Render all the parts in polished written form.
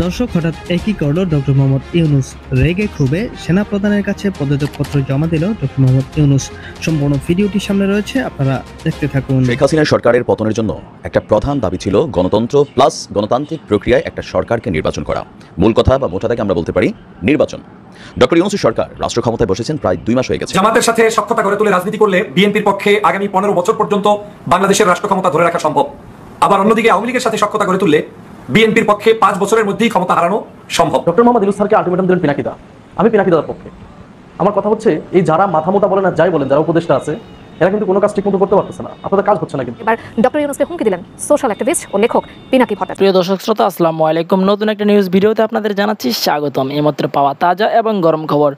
দর্শক হঠাৎ একই করল ডক্টর মোহাম্মদ ইউনূস। রেগে ক্ষোভে সেনাপ্রধানের কাছে পদত্যাগপত্র জমা দিল ডক্টর মোহাম্মদ ইউনূস। সম্পূর্ণ ভিডিওটি সামনে রয়েছে, আপনারা দেখতে থাকুন। শেখ হাসিনার সরকারের পতনের জন্য একটা প্রধান দাবি ছিল গণতন্ত্র প্লাস গণতান্ত্রিক প্রক্রিয়ায় একটা সরকারকে নির্বাচন করা। মূল কথা বা মোটা দাগে আমরা বলতে পারি নির্বাচন। ডক্টর ইউনূসের সরকার রাষ্ট্র ক্ষমতায় বসেছেন প্রায় 2 মাস হয়ে গেছে। জামাতের সাথে সখ্যতা গড়ে তুলে রাজনীতি করলে বিএনপির পক্ষে আগামী 15 বছর পর্যন্ত বাংলাদেশের রাষ্ট্র ক্ষমতা ধরে রাখা সম্ভব। আবার অন্যদিকে আওয়ামী লীগের সাথে সখ্যতা গড়ে তুললে বিএনপির পক্ষে 5 বছরের মধ্যেই ক্ষমতা হারানো সম্ভব। ডক্টর মোহাম্মদ ইউনূস স্যারকে আলটিমেটাম দিলেন পিনাকিদা। আমি পিনাকিদার পক্ষে। আমার কথা হচ্ছে এই যারা মাথা মোটা বলেন আর যাই বলেন, যারা উপদেষ্টা আছে, এরা কিন্তু কোনো কাজ ঠিকমতো করতে পারতেছে না, আপনাদের কাজ হচ্ছে না। কিন্তু এবার ডক্টর ইউনূসকে হুমকি দিলেন সোশ্যাল অ্যাক্টিভিস্ট ও লেখক পিনাকি ভট্টাচার্য। প্রিয় দর্শক শ্রোতা, আসসালামু আলাইকুম। নতুন একটা নিউজ ভিডিওতে আপনাদের জানাচ্ছি স্বাগতম। এইমাত্র পাওয়া তাজা এবং গরম খবর,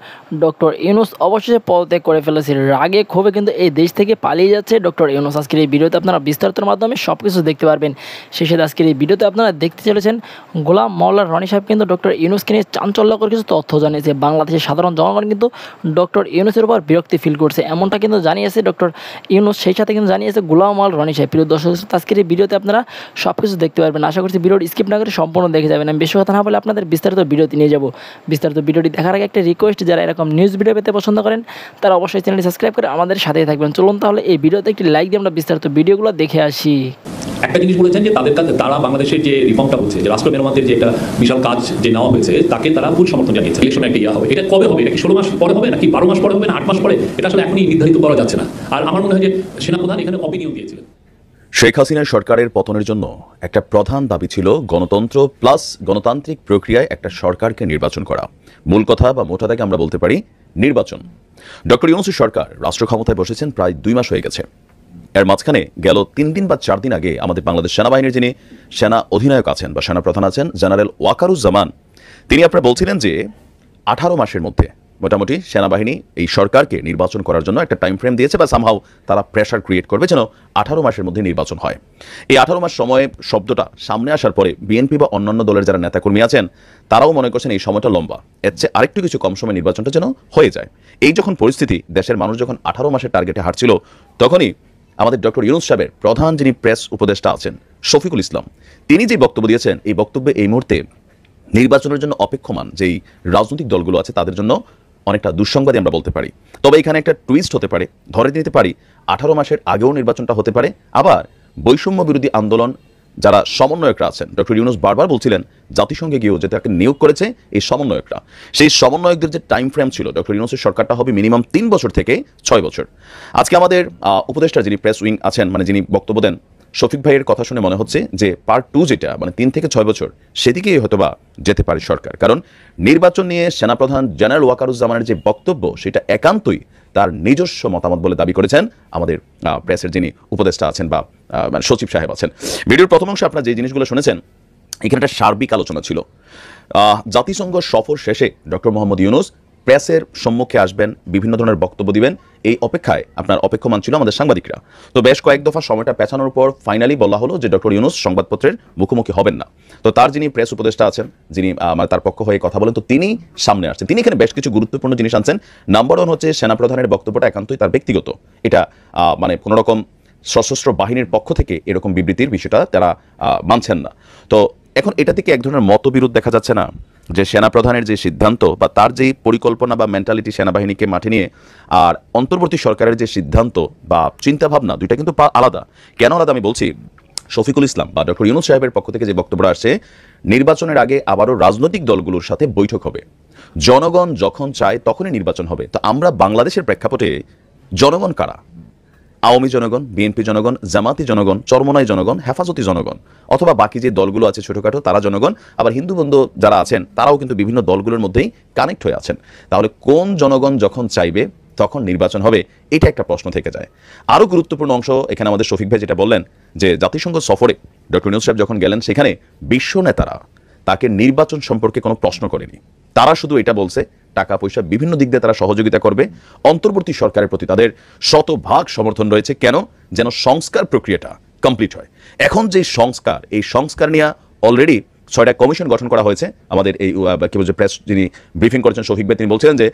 ডক্টর ইউনূস অবশেষে পদত্যাগ করে ফেলেছে। রাগে ক্ষোভে কিন্তু এই দেশ থেকে পালিয়ে যাচ্ছে ডক্টর ইউনূস। আজকের এই ভিডিওতে আপনারা বিস্তারিতের মাধ্যমে সব কিছু দেখতে পারবেন। সেই সাথে আজকের এই ভিডিওতে আপনারা দেখতে চলেছেন গোলাম মাওলা রনি সাহেব কিন্তু ডক্টর ইউনূসকে নিয়ে চাঞ্চল্যকর কিছু তথ্য জানিয়েছে। বাংলাদেশের সাধারণ জনগণ কিন্তু ডক্টর ইউনূসের উপর বিরক্তি ফিল করছে, এমনটা কিন্তু জানিয়েছে ডক্টর ইউনূস। সেই সাথে কিন্তু জানিয়েছে গোলাম মাওলা রনি সাহেব। প্রিয় দর্শক, আজকের এই ভিডিওতে আপনারা সব কিছু দেখতে পারবেন। আশা করছি ভিডিওটি স্কিপ না করে সম্পূর্ণ দেখে যাবেন। আমি বেশি কথা না বলে আপনাদের বিস্তারিত ভিডিওটি নিয়ে যাব। বিস্তারিত ভিডিওটি দেখার আগে একটা রিকোয়েস্ট, যারা এরকম নিউজ ভিডিও পেতে পছন্দ করেন তারা অবশ্যই চ্যানেলটি সাবস্ক্রাইব করে আমাদের সাথেই থাকবেন। চলুন তাহলে এই ভিডিওতে একটি লাইক দিয়ে আমরা বিস্তারিত ভিডিওগুলো দেখে আসি। একটা জিনিস বলেছেন যে তাদের কাছে তারা বাংলাদেশের যে রিফর্মটা হচ্ছে, যে রাষ্ট্র মেরামতের যে একটা বিশাল কাজ যে নেওয়া হয়েছে, তাকে তারা ফুল সমর্থন জানিয়েছে। ইলেকশনে একটা ইয়া হবে, এটা কবে হবে? এটা কি 16 মাস পরে হবে, নাকি 12 মাস পরে হবে, না 8 মাস পরে? এটা আসলে এখনই নির্ধারিত করা যাচ্ছে না। আর আমার মনে হয় যে সেনাপ্রধান এখানে অপিনিয়ন দিয়েছিলেন। শেখ হাসিনার সরকারের পতনের জন্য একটা প্রধান দাবি ছিল গণতন্ত্র প্লাস গণতান্ত্রিক প্রক্রিয়ায় একটা সরকারকে নির্বাচন করা। মূল কথা বা মোটা দাগে আমরা বলতে পারি নির্বাচন। ডক্টর ইউনূসের সরকার রাষ্ট্র ক্ষমতায় বসেছেন প্রায় 2 মাস হয়ে গেছে। এর মাঝখানে গেল 3 দিন বা 4 দিন আগে আমাদের বাংলাদেশ সেনাবাহিনীর যিনি সেনা অধিনায়ক আছেন বা সেনাপ্রধান আছেন, জেনারেল ওয়াকারুজ্জামান, তিনি আপনারা বলছিলেন যে 18 মাসের মধ্যে মোটামুটি সেনাবাহিনী এই সরকারকে নির্বাচন করার জন্য একটা টাইম ফ্রেম দিয়েছে, বা সামহাও তারা প্রেশার ক্রিয়েট করবে যেন 18 মাসের মধ্যে নির্বাচন হয়। এই 18 মাস সময়ে শব্দটা সামনে আসার পরে বিএনপি বা অন্যান্য দলের যারা নেতাকর্মী আছেন তারাও মনে করছেন এই সময়টা লম্বা, এর চেয়ে আরেকটু কিছু কম সময় নির্বাচনটা যেন হয়ে যায়। এই যখন পরিস্থিতি, দেশের মানুষ যখন 18 মাসের টার্গেটে হাঁটছিল, তখনই আমাদের ডক্টর ইউনূস সাহেবের প্রধান যিনি প্রেস উপদেষ্টা আছেন শফিকুল ইসলাম, তিনি যে বক্তব্য দিয়েছেন, এই বক্তব্যে এই মুহূর্তে নির্বাচনের জন্য অপেক্ষমান যেই রাজনৈতিক দলগুলো আছে তাদের জন্য অনেকটা দুঃসংবাদই আমরা বলতে পারি। তবে এখানে একটা টুইস্ট হতে পারে, ধরে নিতে পারি 18 মাসের আগেও নির্বাচনটা হতে পারে। আবার বৈষম্য বিরোধী আন্দোলন যারা সমন্বয়করা আছেন, ডক্টর ইউনূস বারবার বলছিলেন জাতিসংঘে গিয়েও যে তাকে নিয়োগ করেছে এই সমন্বয়করা, সেই সমন্বয়কদের যে টাইম ফ্রেম ছিল ডক্টর ইউনূসের সরকারটা হবে মিনিমাম 3 বছর থেকে 6 বছর। আজকে আমাদের উপদেষ্টা যিনি প্রেস উইং আছেন, মানে যিনি বক্তব্য দেন, শফিক ভাইয়ের কথা শুনে মনে হচ্ছে যে পার্ট 2 যেটা মানে 3 থেকে 6 বছর, সেদিকেই হয়তোবা যেতে পারে সরকার। কারণ নির্বাচন নিয়ে সেনাপ্রধান জেনারেল ওয়াকারুজ্জামানের যে বক্তব্য, সেটা একান্তই তার নিজস্ব মতামত বলে দাবি করেছেন আমাদের প্রেসের যিনি উপদেষ্টা আছেন বা মানে সচিব সাহেব আছেন। ভিডিওর প্রথম অংশে আপনারা যে জিনিসগুলো শুনেছেন, এখানে একটা সার্বিক আলোচনা ছিল। জাতিসংঘ সফর শেষে ডক্টর মোহাম্মদ ইউনূস প্রেসের সম্মুখে আসবেন, বিভিন্ন ধরনের বক্তব্য দিবেন, এই অপেক্ষায় আপনার অপেক্ষমান ছিল আমাদের সাংবাদিকরা। তো বেশ কয়েক দফা সময়টা পেছানোর পর ফাইনালি বলা হলো যে ডক্টর ইউনূস সংবাদপত্রের মুখোমুখি হবেন না। তো তার যিনি প্রেস উপদেষ্টা আছেন, যিনি তার পক্ষ হয়ে কথা বলেন, তো তিনি সামনে আসছেন। তিনি এখানে বেশ কিছু গুরুত্বপূর্ণ জিনিস আনছেন। নাম্বার 1 হচ্ছে সেনাপ্রধানের বক্তব্যটা একান্তই তার ব্যক্তিগত, এটা মানে কোনো রকম সশস্ত্র বাহিনীর পক্ষ থেকে এরকম বিবৃতির বিষয়টা তারা মানছেন না। তো এখন এটা থেকে এক ধরনের মতবিরোধ দেখা যাচ্ছে না, যে সেনাপ্রধানের যে সিদ্ধান্ত বা তার যেই পরিকল্পনা বা মেন্টালিটি সেনাবাহিনীকে মাঠে নিয়ে, আর অন্তর্বর্তী সরকারের যে সিদ্ধান্ত বা চিন্তাভাবনা, দুইটা কিন্তু আলাদা। কেন আলাদা আমি বলছি, শফিকুল ইসলাম বা ডক্টর ইউনূস সাহেবের পক্ষ থেকে যে বক্তব্য আসছে, নির্বাচনের আগে আবারও রাজনৈতিক দলগুলোর সাথে বৈঠক হবে, জনগণ যখন চায় তখনই নির্বাচন হবে। তো আমরা বাংলাদেশের প্রেক্ষাপটে জনগণ কারা? আওয়ামী জনগণ, বিএনপি জনগণ, জামাতি জনগণ, চরমনাই জনগণ, হেফাজতি জনগণ, অথবা বাকি যে দলগুলো আছে ছোটখাটো তারা জনগণ, আবার হিন্দু বন্ধু যারা আছেন তারাও কিন্তু বিভিন্ন দলগুলোর মধ্যেই কানেক্ট হয়ে আছেন। তাহলে কোন জনগণ যখন চাইবে তখন নির্বাচন হবে, এটা একটা প্রশ্ন থেকে যায়। আরও গুরুত্বপূর্ণ অংশ এখানে আমাদের শফিক ভাই যেটা বললেন, যে জাতিসংঘ সফরে ডক্টর ইউনূস সাহেব যখন গেলেন, সেখানে বিশ্ব নেতারা তাকে নির্বাচন সম্পর্কে কোনো প্রশ্ন করেনি। তারা শুধু এটা বলছে টাকা পয়সা বিভিন্ন দিক দিয়ে তারা সহযোগিতা করবে, অন্তর্বর্তী সরকারের প্রতি তাদের শতভাগ সমর্থন রয়েছে। কেন? যেন সংস্কার প্রক্রিয়াটা কমপ্লিট হয়। এখন যে সংস্কার, এই সংস্কার নিয়ে অলরেডি 6টা কমিশন গঠন করা হয়েছে। আমাদের এই কি বলছে প্রেস যিনি ব্রিফিং করেছেন শফিক ভাই, তিনি বলছিলেন যে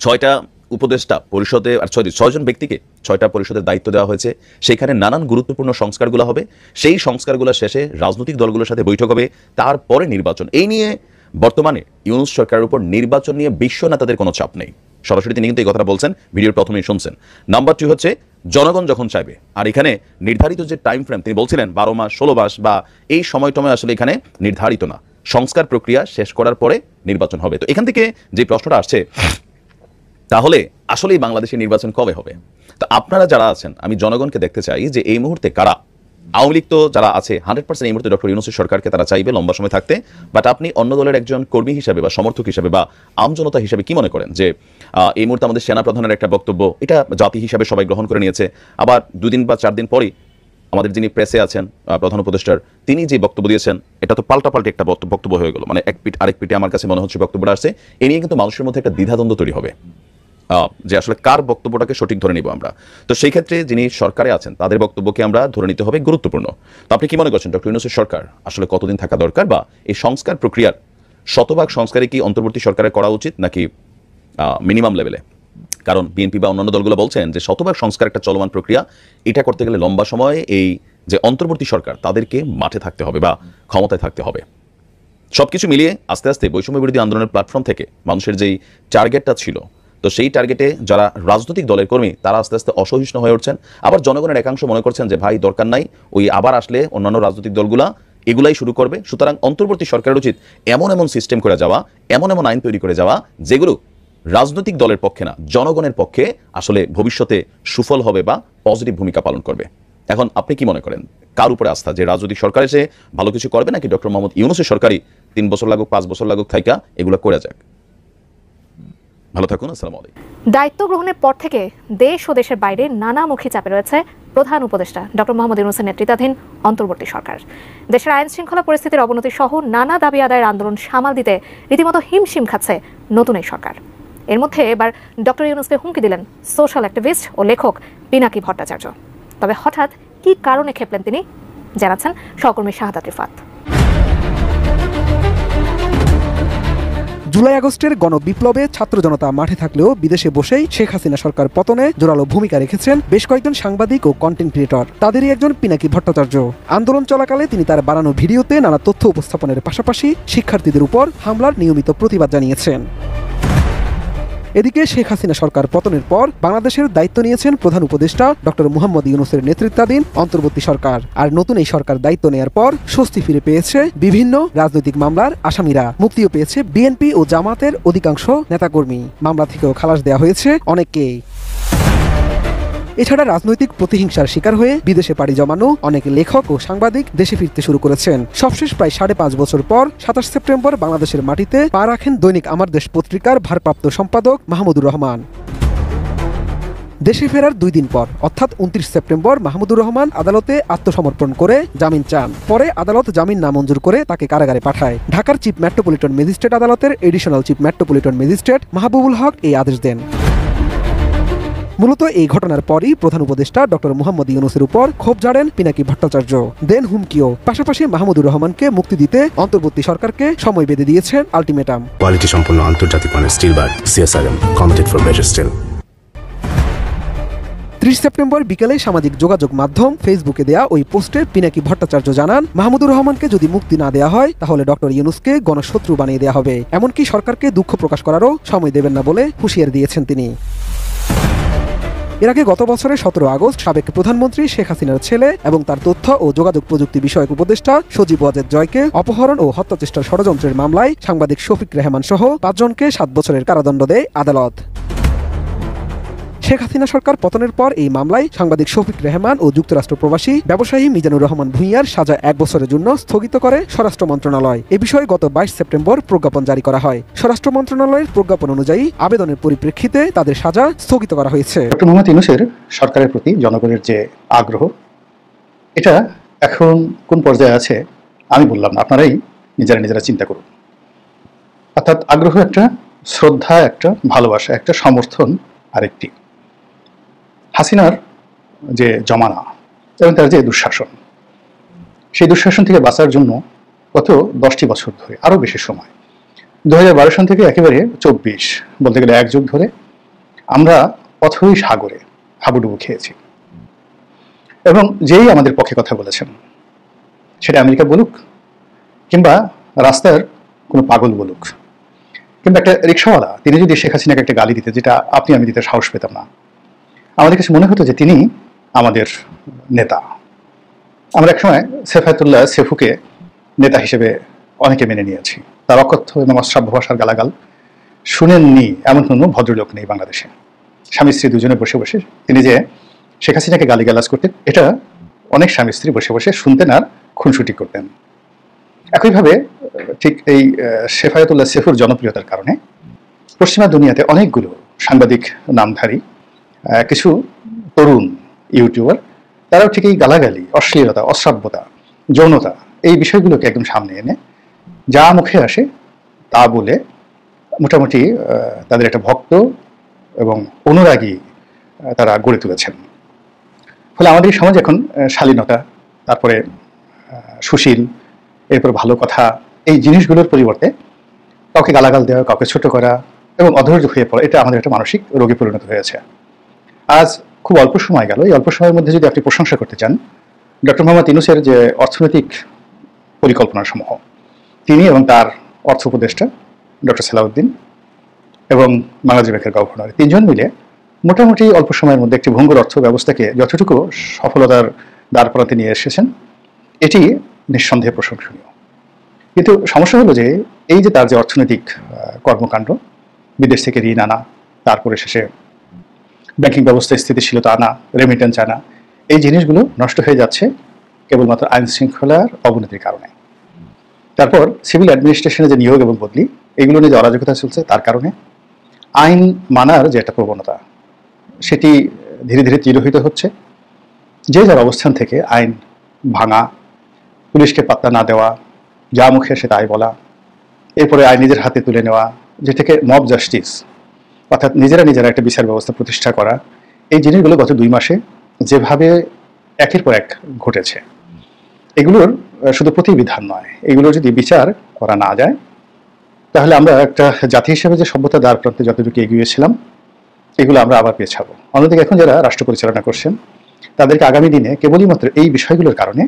6টা উপদেষ্টা পরিষদে আর 6জন ব্যক্তিকে 6টা পরিষদের দায়িত্ব দেওয়া হয়েছে। সেখানে নানান গুরুত্বপূর্ণ সংস্কারগুলো হবে। সেই সংস্কারগুলো শেষে রাজনৈতিক দলগুলোর সাথে বৈঠক হবে, তারপরে নির্বাচন। এই নিয়ে বর্তমানে ইউনূস সরকারের উপর নির্বাচন নিয়ে বিশ্ব নেতাদের কোনো চাপ নেই। সরাসরি তিনি কিন্তু এই কথাটা বলছেন, ভিডিওর প্রথমেই শুনছেন। নাম্বার 2 হচ্ছে জনগণ যখন চাইবে, আর এখানে নির্ধারিত যে টাইম ফ্রেম তিনি বলছিলেন 12 মাস 16 মাস বা এই সময়টময় আসলে এখানে নির্ধারিত না। সংস্কার প্রক্রিয়া শেষ করার পরে নির্বাচন হবে। তো এখান থেকে যে প্রশ্নটা আসছে, তাহলে আসলেই বাংলাদেশের নির্বাচন কবে হবে? তো আপনারা যারা আছেন, আমি জনগণকে দেখতে চাই যে এই মুহূর্তে কারা, আওয়ামী লীগ তো যারা আছে 100% এই মুহূর্তে ডক্টর ইউনূসের সরকারকে তারা চাইবে লম্বা সময় থাকতে, বাট আপনি অন্য দলের একজন কর্মী হিসাবে বা সমর্থক হিসাবে বা আমজনতা হিসাবে কি মনে করেন যে এই মুহূর্তে আমাদের সেনাপ্রধানের একটা বক্তব্য, এটা জাতি হিসাবে সবাই গ্রহণ করে নিয়েছে, আবার 2 দিন বা 4 দিন পরই আমাদের যিনি প্রেসে আছেন প্রধান উপদেষ্টার, তিনি যে বক্তব্য দিয়েছেন, এটা তো পাল্টাপাল্টি একটা বক্তব্য হয়ে গেল। মানে এক পিঠ আরেক পিঠে আমার কাছে মনে হচ্ছে বক্তব্যটা আসছে। এ নিয়ে কিন্তু মানুষের মধ্যে একটা দ্বিধাদ্বন্দ্ব তৈরি হবে যে আসলে কার বক্তব্যটাকে সঠিক ধরে নিব আমরা। তো সেই ক্ষেত্রে যিনি সরকারে আছেন তাদের বক্তব্যকে আমরা ধরে নিতে হবে গুরুত্বপূর্ণ। তো আপনি কি মনে করছেন ডক্টর ইউনূসের সরকার আসলে কতদিন থাকা দরকার, বা এই সংস্কার প্রক্রিয়ার শতভাগ সংস্কারে কি অন্তর্বর্তী সরকারের করা উচিত নাকি মিনিমাম লেভেলে? কারণ বিএনপি বা অন্যান্য দলগুলো বলছেন যে শতভাগ সংস্কার একটা চলমান প্রক্রিয়া, এটা করতে গেলে লম্বা সময়ে এই যে অন্তর্বর্তী সরকার তাদেরকে মাঠে থাকতে হবে বা ক্ষমতায় থাকতে হবে। সবকিছু মিলিয়ে আস্তে আস্তে বৈষম্য বিরোধী আন্দোলনের প্ল্যাটফর্ম থেকে মানুষের যেই টার্গেটটা ছিল, তো সেই টার্গেটে যারা রাজনৈতিক দলের কর্মী তারা আস্তে আস্তে অসহিষ্ণু হয়ে উঠছেন। আবার জনগণের একাংশ মনে করছেন যে ভাই দরকার নাই, ওই আবার আসলে অন্যান্য রাজনৈতিক দলগুলা এগুলাই শুরু করবে। সুতরাং অন্তর্বর্তী সরকারের উচিত এমন এমন সিস্টেম করে যাওয়া, এমন এমন আইন তৈরি করে যাওয়া যেগুলো রাজনৈতিক দলের পক্ষে না, জনগণের পক্ষে আসলে ভবিষ্যতে সুফল হবে বা পজিটিভ ভূমিকা পালন করবে। এখন আপনি কি মনে করেন, কার উপরে আস্থা, যে রাজনৈতিক সরকার এসে ভালো কিছু করবে নাকি ডক্টর মোহাম্মদ ইউনূসের সরকারই 3 বছর লাগুক 5 বছর লাগুক থাইকা এগুলো করে যাক? ভালো থাকুন, আসসালামু আলাইকুম। দায়িত্ব গ্রহণের পর থেকে দেশ ও দেশের বাইরে নানামুখী চাপে রয়েছে প্রধান উপদেষ্টা ডক্টর মোহাম্মদ ইউনূসের নেতৃত্বাধীন অন্তর্বর্তী সরকার। দেশের আইন শৃঙ্খলা পরিস্থিতির অবনতি সহ নানা দাবি আদায়ের আন্দোলন সামাল দিতে রীতিমতো হিমশিম খাচ্ছে নতুন এই সরকার। এর মধ্যে এবার ডক্টর ইউনূসকে হুমকি দিলেন সোশ্যাল অ্যাক্টিভিস্ট ও লেখক পিনাকি ভট্টাচার্য। তবে হঠাৎ কি কারণে খেপলেন তিনি, জানাচ্ছেন সহকর্মী শাহাদাত রিফাত। জুলাই আগস্টের গণবিপ্লবে ছাত্র জনতা মাঠে থাকলেও বিদেশে বসেই শেখ হাসিনা সরকার পতনে জোরালো ভূমিকা রেখেছেন বেশ কয়েকজন সাংবাদিক ও কন্টেন্ট ক্রিয়েটর। তাদেরই একজন পিনাকি ভট্টাচার্য। আন্দোলন চলাকালে তিনি তার বানানো ভিডিওতে নানা তথ্য উপস্থাপনের পাশাপাশি শিক্ষার্থীদের উপর হামলার নিয়মিত প্রতিবাদ জানিয়েছেন। এদিকে শেখ হাসিনা সরকার পতনের পর বাংলাদেশের দায়িত্ব নিয়েছেন প্রধান উপদেষ্টা ডক্টর মোহাম্মদ ইউনূসের নেতৃত্বাধীন অন্তর্বর্তী সরকার। আর নতুন এই সরকার দায়িত্ব নেয়ার পর স্বস্তি ফিরে পেয়েছে বিভিন্ন রাজনৈতিক মামলার আসামিরা, মুক্তিও পেয়েছে বিএনপি ও জামাতের অধিকাংশ নেতাকর্মী, মামলা থেকেও খালাস দেওয়া হয়েছে অনেককেই। এছাড়া রাজনৈতিক প্রতিহিংসার শিকার হয়ে বিদেশে পাড়ি জমানো অনেক লেখক ও সাংবাদিক দেশে ফিরতে শুরু করেছেন। সবশেষ প্রায় 5.5 বছর পর 27 সেপ্টেম্বর বাংলাদেশের মাটিতে পা রাখেন দৈনিক আমার দেশ পত্রিকার ভারপ্রাপ্ত সম্পাদক মাহমুদুর রহমান। দেশে ফেরার 2 দিন পর অর্থাৎ 29 সেপ্টেম্বর মাহমুদুর রহমান আদালতে আত্মসমর্পণ করে জামিন চান। পরে আদালত জামিন নামঞ্জুর করে তাকে কারাগারে পাঠায়। ঢাকার চিফ মেট্রোপলিটন ম্যাজিস্ট্রেট আদালতের additional chief metropolitan magistrate Mahbubul Haque এই আদেশ দেন। মূলত এই ঘটনার পরই প্রধান উপদেষ্টা ডক্টর মোহাম্মদ ইউনূসের উপর ক্ষোভ ঝাড়েন পিনাকি ভট্টাচার্য, দেন হুমকিও। পাশাপাশি মাহমুদুর রহমানকে মুক্তি দিতে অন্তর্বর্তী সরকারকে সময় বেঁধে দিয়েছেন আলটিমেটাম। কোয়ালিটি সম্পন্ন আন্তর্জাতিক মানের still bar CSRM committed for better still. 30 September বিকেলে সামাজিক যোগাযোগ মাধ্যম ফেসবুকে দেয়া ওই পোস্টে পিনাকি ভট্টাচার্য জানান, মাহমুদুর রহমানকে যদি মুক্তি না দেওয়া হয় তাহলে ডক্টর ইউনূসকে গণশত্রু বানিয়ে দেওয়া হবে, এমনকি সরকারকে দুঃখ প্রকাশ করারও সময় দেবেন না বলে হুঁশিয়ারি দিয়েছেন তিনি। এর আগে গত বছরের 17 আগস্ট সাবেক প্রধানমন্ত্রী শেখ হাসিনার ছেলে এবং তার তথ্য ও যোগাযোগ প্রযুক্তি বিষয়ক উপদেষ্টা সজীব ওয়াজেদ জয়কে অপহরণ ও হত্যাচেষ্টার ষড়যন্ত্রের মামলায় সাংবাদিক শফিক রেহমান সহ 5 জনকে 7 বছরের কারাদণ্ড দেয় আদালত। শেখ হাসিনা সরকার পতনের পর এই মামলায় সাংবাদিক শফিক রেহমান ও যুক্তরাষ্ট্র প্রবাসী ব্যবসায়ী মিজানুর রহমান ভূঁইয়ার সাজা 1 বছরের জন্য স্থগিত করে স্বরাষ্ট্র মন্ত্রণালয়। এ বিষয়ে গত 22 সেপ্টেম্বর প্রজ্ঞাপন জারি করা হয়। স্বরাষ্ট্র মন্ত্রণালয়ের প্রজ্ঞাপন অনুযায়ী আবেদনের পরিপ্রেক্ষিতে তাদের সাজা স্থগিত করা হয়েছে। ডক্টর মোহাম্মদ ইউনূসের সরকারের প্রতি জনগণের যে আগ্রহ, এটা এখন কোন পর্যায়ে আছে আমি বললাম না, আপনারাই নিজেরা চিন্তা করুন। অর্থাৎ আগ্রহ একটা, শ্রদ্ধা একটা, ভালোবাসা একটা, সমর্থন আরেকটি। হাসিনার যে জমানা এবং তার যে দুঃশাসন, সেই দুঃশাসন থেকে বাঁচার জন্য গত 10টি বছর ধরে, আরও বেশি সময়, 2012 সন থেকে একেবারে 24 বলতে গেলে 1 যুগ ধরে আমরা অথই সাগরে হাবুডুবু খেয়েছি। এবং যেই আমাদের পক্ষে কথা বলেছেন, সেটা আমেরিকা বলুক কিংবা রাস্তার কোনো পাগল বলুক কিংবা একটা রিক্সাওয়ালা, তিনি যদি শেখ হাসিনাকে একটা গালি দিতে, যেটা আপনি আমি দিতে সাহস পেতাম না, আমাদের কাছে মনে হতো যে তিনি আমাদের নেতা। আমরা একসময় সেফায়েতুল্লাহ সেফুকে নেতা হিসেবে অনেকে মেনে নিয়েছি। তার অকথ্য এবং অশ্রাব্য ভাষার গালাগাল শুনেননি এমন কোনো ভদ্রলোক নেই বাংলাদেশে। স্বামী স্ত্রী দুজনে বসে বসে তিনি যে শেখ হাসিনাকে গালিগালাজ করতেন, এটা অনেক স্বামী স্ত্রী বসে বসে শুনতেন আর খুনসুটি করতেন। একইভাবে ঠিক এই সেফায়েতুল্লাহ সেফুর জনপ্রিয়তার কারণে পশ্চিমা দুনিয়াতে অনেকগুলো সাংবাদিক নামধারী কিছু তরুণ ইউটিউবার, তারাও ঠিক এই গালাগালি, অশ্লীলতা, অশ্রাব্যতা, যৌনতা এই বিষয়গুলোকে একদম সামনে এনে যা মুখে আসে তা বলে মোটামুটি তাদের একটা ভক্ত এবং অনুরাগী তারা গড়ে তুলেছেন। ফলে আমাদের এই সমাজ এখন শালীনতা, তারপরে সুশীল, এরপর ভালো কথা, এই জিনিসগুলোর পরিবর্তে কাউকে গালাগাল দেওয়া, কাউকে ছোট করা এবং অধৈর্য হয়ে পড়া, এটা আমাদের একটা মানসিক রোগে পরিণত হয়েছে। আজ খুব অল্প সময় গেল, এই অল্প সময়ের মধ্যে যদি আপনি প্রশংসা করতে চান ডক্টর মোহাম্মদ ইউনূসের যে অর্থনৈতিক পরিকল্পনা সমূহ, তিনি এবং তার অর্থ উপদেষ্টা ডক্টর সালাউদ্দিন এবং বাংলাদেশ ব্যাংকের গভর্নর, তিনজন মিলে মোটামুটি অল্প সময়ের মধ্যে একটি ভঙ্গুর অর্থ ব্যবস্থাকে যতটুকু সফলতার দ্বার প্রান্তে নিয়ে এসেছেন, এটি নিঃসন্দেহে প্রশংসনীয়। কিন্তু সমস্যা হলো যে এই যে তার যে অর্থনৈতিক কর্মকাণ্ড, বিদেশ থেকে ঋণ আনা, তারপরে শেষে ব্যাংকিং ব্যবস্থায় স্থিতিশীলতা আনা, রেমিটেন্স আনা, এই জিনিসগুলো নষ্ট হয়ে যাচ্ছে কেবলমাত্র আইন শৃঙ্খলার অবনতির কারণে। তারপর সিভিল অ্যাডমিনিস্ট্রেশনে যে নিয়োগ এবং বদলি, এগুলো নিয়ে যে অরাজকতা চলছে, তার কারণে আইন মানার যে একটা প্রবণতা, সেটি ধীরে ধীরে তিরোহিত হচ্ছে। যে যার অবস্থান থেকে আইন ভাঙা, পুলিশকে পাত্তা না দেওয়া, যা মুখে আসে তাই বলা, এরপরে আইন নিজের হাতে তুলে নেওয়া, যেটাকে মব জাস্টিস অর্থাৎ নিজেরা একটা বিচার ব্যবস্থা প্রতিষ্ঠা করা, এই জিনিসগুলো গত 2 মাসে যেভাবে একের পর এক ঘটেছে, এগুলোর শুধু প্রতিবিধান নয়, এগুলো যদি বিচার করা না যায় তাহলে আমরা একটা জাতি হিসেবে যে সভ্যতা দ্বার প্রান্তে যতটুকু এগিয়েছিলাম, এগুলো আমরা আবার পেছাবো। অন্যদিকে এখন যারা রাষ্ট্র পরিচালনা করছেন, তাদেরকে আগামী দিনে কেবলই মাত্র এই বিষয়গুলোর কারণে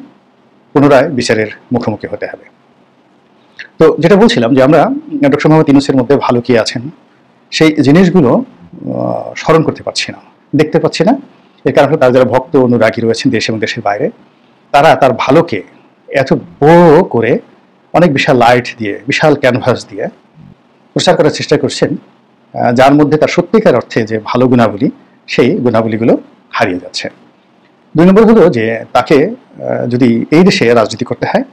পুনরায় বিচারের মুখোমুখি হতে হবে। তো যেটা বলছিলাম যে আমরা ডক্টর মোহাম্মদ ইউনূসের মধ্যে ভালো কি আছেন, সেই জিনিসগুলো স্মরণ করতে পারছি না, দেখতে পাচ্ছি না। এর কারণ হলো তার যারা ভক্ত অনুরাগী রয়েছেন দেশে এবং দেশের বাইরে, তারা তার ভালোকে এত বড় করে অনেক বিশাল লাইট দিয়ে, বিশাল ক্যানভাস দিয়ে প্রচার করার চেষ্টা করছেন, যার মধ্যে তার সত্যিকার অর্থে যে ভালো গুণাবলী, সেই গুণাবলীগুলো হারিয়ে যাচ্ছে। 2 নম্বর হলো যে তাকে যদি এই দেশে রাজনীতি করতে হয়,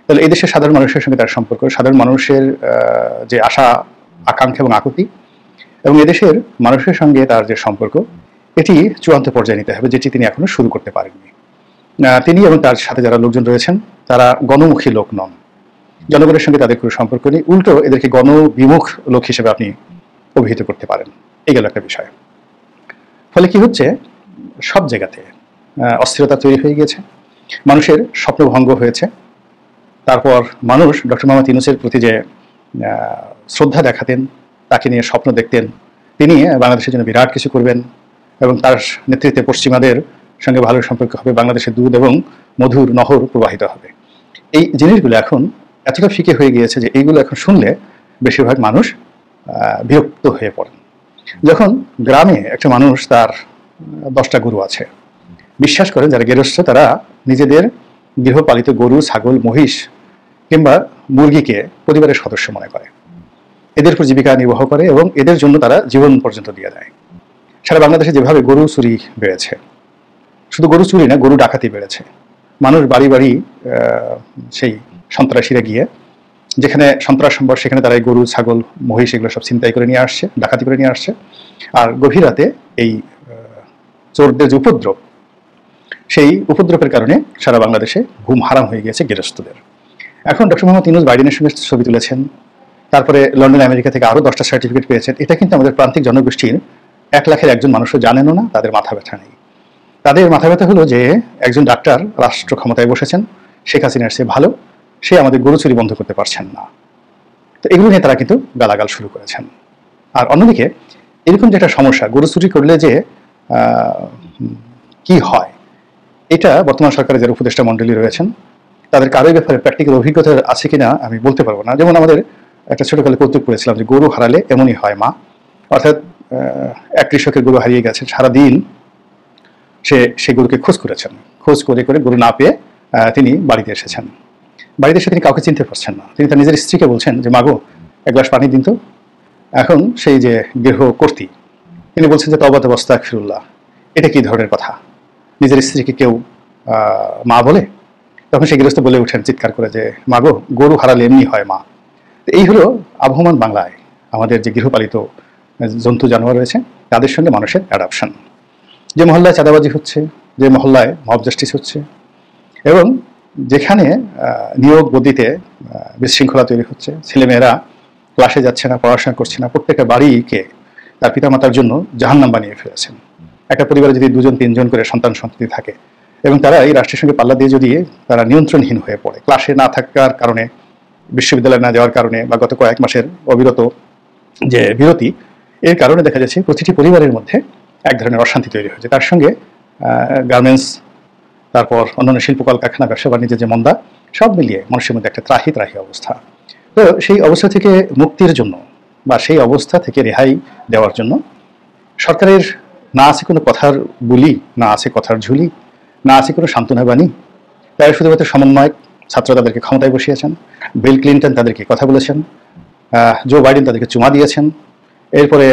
তাহলে এই দেশের সাধারণ মানুষের সঙ্গে তার সম্পর্ক, সাধারণ মানুষের যে আশা আকাঙ্ক্ষা এবং আকুতি এবং এদেশের মানুষের সঙ্গে তার যে সম্পর্ক, এটি চূড়ান্ত পর্যায়ে নিতে হবে, যেটি তিনি এখনো শুরু করতে পারেননি। তিনি এবং তার সাথে যারা লোকজন রয়েছেন, তারা গণমুখী লোক নন, জনগণের সঙ্গে তাদের কোনো সম্পর্ক নেই, উল্টো এদেরকে গণবিমুখ লোক হিসেবে আপনি অভিহিত করতে পারেন। এই গেল একটা বিষয়। ফলে কি হচ্ছে, সব জায়গাতে অস্থিরতা তৈরি হয়ে গিয়েছে, মানুষের স্বপ্নভঙ্গ হয়েছে। তারপর মানুষ ডক্টর মোহাম্মদ ইউনূসের প্রতি যে শ্রদ্ধা দেখাতেন, তাকে নিয়ে স্বপ্ন দেখতেন, তিনি বাংলাদেশের জন্য বিরাট কিছু করবেন এবং তার নেতৃত্বে পশ্চিমাদের সঙ্গে ভালো সম্পর্ক হবে, বাংলাদেশের দুধ এবং মধুর নহর প্রবাহিত হবে। এই জিনিসগুলো এখন এতটা ফিকে হয়ে গিয়েছে যে এইগুলো এখন শুনলে বেশিরভাগ মানুষ বিরক্ত হয়ে পড়েন। যখন গ্রামে একটা মানুষ তার 10টা গরু আছে, বিশ্বাস করেন যারা গৃহস্থ, তারা নিজেদের গৃহপালিত গরু, ছাগল, মহিষ কিংবা মুরগিকে পরিবারের সদস্য মনে করে, এদের উপর জীবিকা নির্বাহ করে এবং এদের জন্য তারা জীবন পর্যন্ত দিয়ে দেয়। সারা বাংলাদেশে যেভাবে গরু চুরি বেড়েছে, শুধু গরু চুরি না, গরু ডাকাতি বেড়েছে। মানুষ বাড়ি বাড়ি সেই সন্ত্রাসীরা গিয়ে যেখানে সন্ত্রাস সম্ভব, সেখানে তারা এই গরু, ছাগল, মহিষ এগুলো সব ছিনতাই করে নিয়ে আসছে, ডাকাতি করে নিয়ে আসছে। আর গভীর রাতে এই চোরদের যে উপদ্রব, সেই উপদ্রবের কারণে সারা বাংলাদেশে ঘুম হারাম হয়ে গিয়েছে গৃহস্থদের। এখন ডক্টর মোহাম্মদ ইউনূস বাইডেনের সঙ্গে ছবি তুলেছেন, তারপরে লন্ডন আমেরিকা থেকে আরও 10টা সার্টিফিকেট পেয়েছেন। এটা কিন্তু আমাদের প্রান্তিক জনগোষ্ঠীর 1 লাখের একজন মানুষও জানেনও না, তাদের মাথা ব্যথা নেই। তাদের মাথা ব্যথা হলো যে একজন ডাক্তার রাষ্ট্র ক্ষমতায় বসেছেন, শেখ হাসিনার চেয়ে ভালো, সে আমাদের গরু চুরি বন্ধ করতে পারছেন না। তো এগুলো নিয়ে তারা কিন্তু গালাগাল শুরু করেছেন। আর অন্যদিকে এরকম যে একটা সমস্যা, গরু চুরি করলে যে কি হয়, এটা বর্তমান সরকারের যারা উপদেষ্টা মণ্ডলী রয়েছেন তাদের কারোর ব্যাপারে প্র্যাকটিক্যাল অভিজ্ঞতা আছে কিনা আমি বলতে পারবো না। যেমন আমাদের একটা ছোটকালে কৌতুক করেছিলাম যে গরু হারালে এমনই হয় মা, অর্থাৎ এক কৃষকের গরু হারিয়ে গেছে, সারাদিন সে গরুকে খোঁজ করেছেন, খোঁজ করে করে গরু না পেয়ে তিনি বাড়িতে এসেছেন। বাড়িতে এসে তিনি কাউকে চিনতে পারছেন না। তিনি তার নিজের স্ত্রীকে বলছেন যে মাগো এক গ্লাস পানি দিন তো। এখন সেই যে গৃহকর্ত্রী তিনি বলছেন যে তওবা তওবা আস্তাগফিরুল্লাহ, এটা কি ধরনের কথা, নিজের স্ত্রীকে কেউ মা বলে? তখন সেই গৃহস্থ বলে ওঠেন চিৎকার করে যে মাগো গরু হারালে এমনি হয় মা। এই হলো আবহমান বাংলায় আমাদের যে গৃহপালিত জন্তু জানোয়ার রয়েছে তাদের সঙ্গে মানুষের অ্যাডাপশন। যে মহল্লায় চাঁদাবাজি হচ্ছে, যে মহল্লায় মব জাস্টিস হচ্ছে, এবং যেখানে নিয়োগ বদলিতে বিশৃঙ্খলা তৈরি হচ্ছে, ছেলেমেয়েরা ক্লাসে যাচ্ছে না, পড়াশোনা করছে না, প্রত্যেকটা বাড়িকে তার পিতামাতার জন্য জাহান্নাম বানিয়ে ফেলেছেন। একটা পরিবারে যদি 2 জন 3 জন করে সন্তান সন্ততি থাকে এবং তারা এই রাষ্ট্রের সঙ্গে পাল্লা দিয়ে যদি তারা নিয়ন্ত্রণহীন হয়ে পড়ে, ক্লাসে না থাকার কারণে, বিশ্ববিদ্যালয়ে না যাওয়ার কারণে, বা গত কয়েক মাসের অবিরত যে বিরতি, এর কারণে দেখা যাচ্ছে প্রতিটি পরিবারের মধ্যে এক ধরনের অশান্তি তৈরি হয়েছে। তার সঙ্গে গার্মেন্টস, তারপর অন্যান্য শিল্প কলকারখানা, ব্যবসা বাণিজ্যের যে মন্দা, সব মিলিয়ে মানুষের মধ্যে একটা ত্রাহি অবস্থা। তো সেই অবস্থা থেকে মুক্তির জন্য বা সেই অবস্থা থেকে রেহাই দেওয়ার জন্য সরকারের না আছে কোনো কথার বুলি, না আছে কথার ঝুলি, না আছে কোনো সান্ত্বনা বাণী। তারা শুধুমাত্র সমন্বয়ক, ছাত্ররা তাদেরকে ক্ষমতায় বসিয়েছেন, বিল ক্লিন্টন তাদেরকে কথা বলেছেন, জো বাইডেন তাদেরকে চুমা দিয়েছেন, এরপরে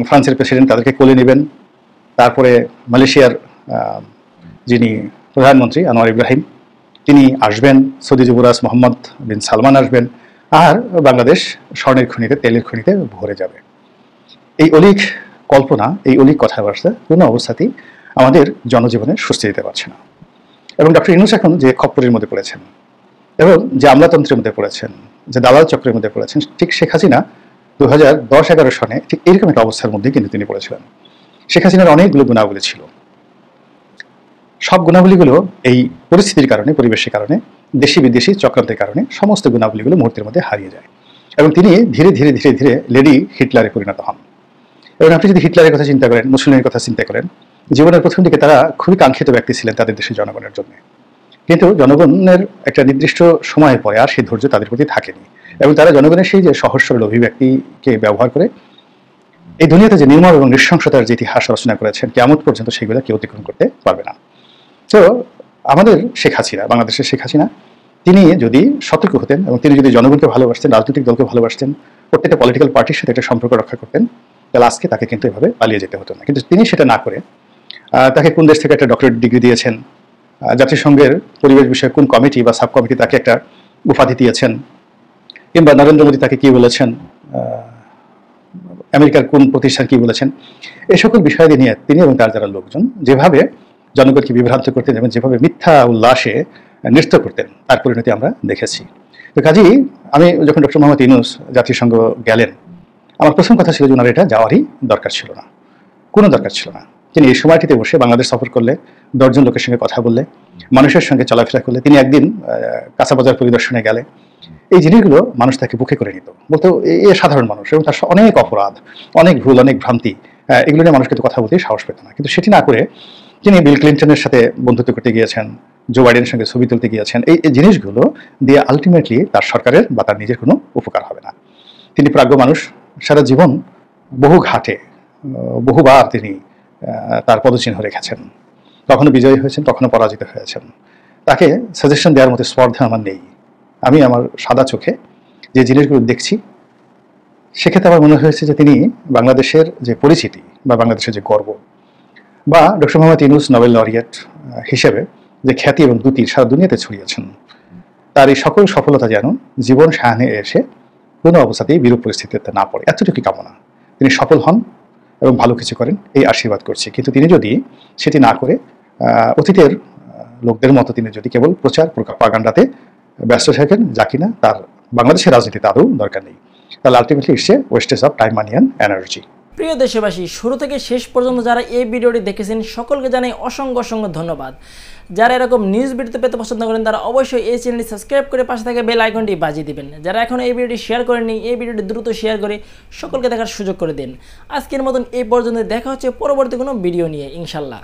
ফ্রান্সের প্রেসিডেন্ট তাদেরকে কোলে নেবেন, তারপরে মালয়েশিয়ার যিনি প্রধানমন্ত্রী আনোয়ার ইব্রাহিম তিনি আসবেন, সৌদি যুবরাজ মোহাম্মদ বিন সালমান আসবেন, আর বাংলাদেশ স্বর্ণের খনিতে, তেলের খনিতে ভরে যাবে। এই অলিক কল্পনা, এই অলিক কথাবার্তা কোনো অবস্থাতেই আমাদের জনজীবনে স্বস্তি দিতে পারছে না। এবং ডক্টর ইউনূস এখন যে খপ্পরের মধ্যে পড়েছেন এবং যে আমলাতন্ত্রের মধ্যে পড়েছেন, যে দালাল চক্রের মধ্যে পড়েছেন, ঠিক শেখ হাসিনা 2010-11 সনে ঠিক এরকম একটা অবস্থার মধ্যে কিন্তু তিনি পড়েছিলেন। শেখ হাসিনার অনেকগুলো গুণাবলী ছিল, সব গুণাবলীগুলো এই পরিস্থিতির কারণে, পরিবেশের কারণে, দেশি বিদেশি চক্রান্তের কারণে সমস্ত গুণাবলীগুলো মুহূর্তের মধ্যে হারিয়ে যায় এবং তিনি ধীরে ধীরে ধীরে ধীরে লেডি হিটলারে পরিণত হন। এবং আপনি যদি হিটলারের কথা চিন্তা করেন, মুসলিমের কথা চিন্তা করেন, জীবনের প্রথম দিকে তারা খুবই কাঙ্ক্ষিত ব্যক্তি ছিলেন তাদের দেশের জনগণের জন্য, কিন্তু জনগণের একটা নির্দিষ্ট সময়ের পরে আর সেই ধৈর্য তাদের প্রতি থাকেনি এবং তারা জনগণের সেই যে সহজ সরল অভিব্যক্তিকে ব্যবহার করে এই দুনিয়াতে যে নির্মম এবং নৃশংসতার যে ইতিহাস রচনা করেছেন, কিয়ামত পর্যন্ত সেগুলো কেউ অতিক্রম করতে পারবে না। তো আমাদের শেখ হাসিনা, বাংলাদেশের শেখ হাসিনা, তিনি যদি সতর্ক হতেন এবং তিনি যদি জনগণকে ভালোবাসতেন, রাজনৈতিক দলকে ভালোবাসতেন, প্রত্যেকটা পলিটিক্যাল পার্টির সাথে একটা সম্পর্ক রক্ষা করতেন, তাহলে আজকে তাকে কিন্তু এভাবে পালিয়ে যেতে হতো না। কিন্তু তিনি সেটা না করে তাকে কোন দেশ থেকে একটা ডক্টরেট ডিগ্রি দিয়েছেন, জাতিসংঘের পরিবেশ বিষয়ক কোন কমিটি বা সাব কমিটি তাকে একটা উপাধি দিয়েছেন, কিংবা নরেন্দ্র মোদী তাকে কি বলেছেন, আমেরিকার কোন প্রতিষ্ঠান কি বলেছেন, এই সকল বিষয় নিয়ে তিনি এবং তার যারা লোকজন যেভাবে জনগণকে বিভ্রান্ত করতেন এবং যেভাবে মিথ্যা উল্লাসে নৃত্য করতেন, তার পরিণতি আমরা দেখেছি। তো কাজেই আমি যখন ডক্টর মোহাম্মদ ইউনূস জাতিসংঘ গেলেন, আমার প্রথম কথা ছিল যে ওনার এটা যাওয়ারই দরকার ছিল না, কোনো দরকার ছিল না। তিনি এই সময়টিতে বসে বাংলাদেশ সফর করলে, 10 জন লোকের সঙ্গে কথা বললে, মানুষের সঙ্গে চলাফেরা করলে, তিনি একদিন কাঁচা বাজার পরিদর্শনে গেলে, এই জিনিসগুলো মানুষ তাকে বুকে করে নিত, বলতো এ সাধারণ মানুষ এবং তার অনেক অপরাধ, অনেক ভুল, অনেক ভ্রান্তি, এগুলো নিয়ে মানুষ কিন্তু কথা বলতে সাহস পেত না। কিন্তু সেটি না করে তিনি বিল ক্লিন্টনের সাথে বন্ধুত্ব করতে গিয়েছেন, জো বাইডেনের সঙ্গে ছবি তুলতে গিয়েছেন। এই জিনিসগুলো দিয়ে আলটিমেটলি তার সরকারের বা তার নিজের কোনো উপকার হবে না। তিনি প্রাজ্ঞ মানুষ, সারা জীবন বহু ঘাটে বহুবার তিনি তার পদচিহ্ন রেখেছেন, কখনো বিজয়ী হয়েছেন, কখনো পরাজিত হয়েছেন। তাকে সাজেশন দেওয়ার মতো স্পর্ধা আমার নেই। আমি আমার সাদা চোখে যে জিনিসগুলো দেখছি, সেক্ষেত্রে আমার মনে হয়েছে যে তিনি বাংলাদেশের যে পরিচিতি বা বাংলাদেশের যে গর্ব, বা doctor Mohammad Yunus Nobel laureate হিসেবে যে খ্যাতি এবং দ্যুতি সারা দুনিয়াতে ছড়িয়েছেন, তার এই সকল সফলতা যেন জীবন সায়ানে এসে কোনো অবস্থাতেই বিরূপ পরিস্থিতিতে না পড়ে, এতটুকু কামনা। তিনি সফল হন এবং ভালো কিছু করেন, এই আশীর্বাদ করছি। কিন্তু তিনি যদি সেটি না করে অতীতের লোকদের মতো তিনি যদি কেবল প্রচার প্রপাগান্ডাতে ব্যস্ত থাকেন, যা কিনা তার বাংলাদেশের রাজনীতিতে আদৌ দরকার নেই, তাহলে ultimately it's a wastage of time, money and energy. প্রিয় দেশবাসী, শুরু থেকে শেষ পর্যন্ত যারা এই ভিডিওটি দেখেছেন সকলকে জানাই অসংখ্য অসংখ্য ধন্যবাদ। যারা এরকম নিউজ ভিডিওতে পেতে পছন্দ করেন তারা অবশ্যই এই চ্যানেলটি সাবস্ক্রাইব করে পাশে থাকা বেল আইকনটি বাজিয়ে দিবেন। যারা এখনও এই ভিডিওটি শেয়ার করেননি, এই ভিডিওটি দ্রুত শেয়ার করে সকলকে দেখার সুযোগ করে দিন। আজকের মতন এই পর্যন্ত, দেখা হচ্ছে পরবর্তী কোনো ভিডিও নিয়ে ইনশাল্লাহ।